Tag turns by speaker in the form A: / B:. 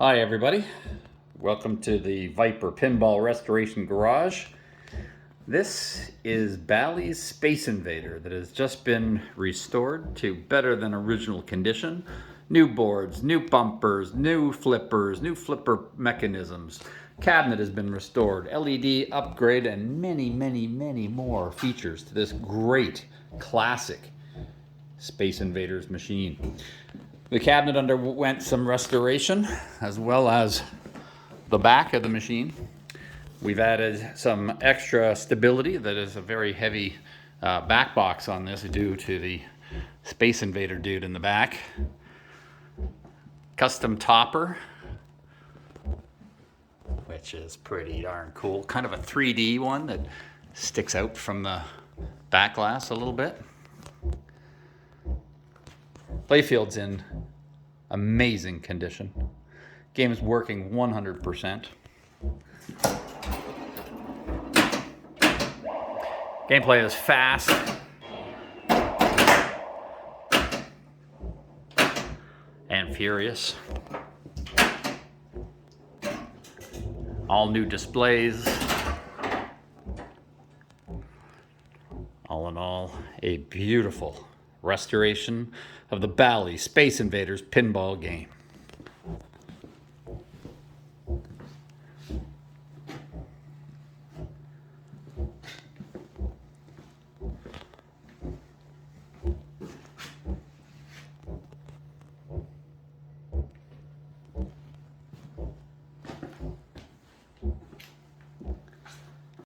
A: Hi everybody, welcome to the Viper Pinball Restoration Garage. This is Bally's Space Invader that has just been restored to better than original condition. New boards, new bumpers, new flippers, new flipper mechanisms. Cabinet has been restored, LED upgrade, and many more features to this great classic Space Invaders machine. The cabinet underwent some restoration, as well as the back of the machine. We've added some extra stability. That is a very heavy back box on this due to the Space Invader dude in the back. Custom topper, which is pretty darn cool. Kind of a 3D one that sticks out from the back glass a little bit. Playfield's in amazing condition. Game is working 100%. Gameplay is fast and furious. All new displays. All in all, a beautiful restoration of the Bally Space Invaders pinball game.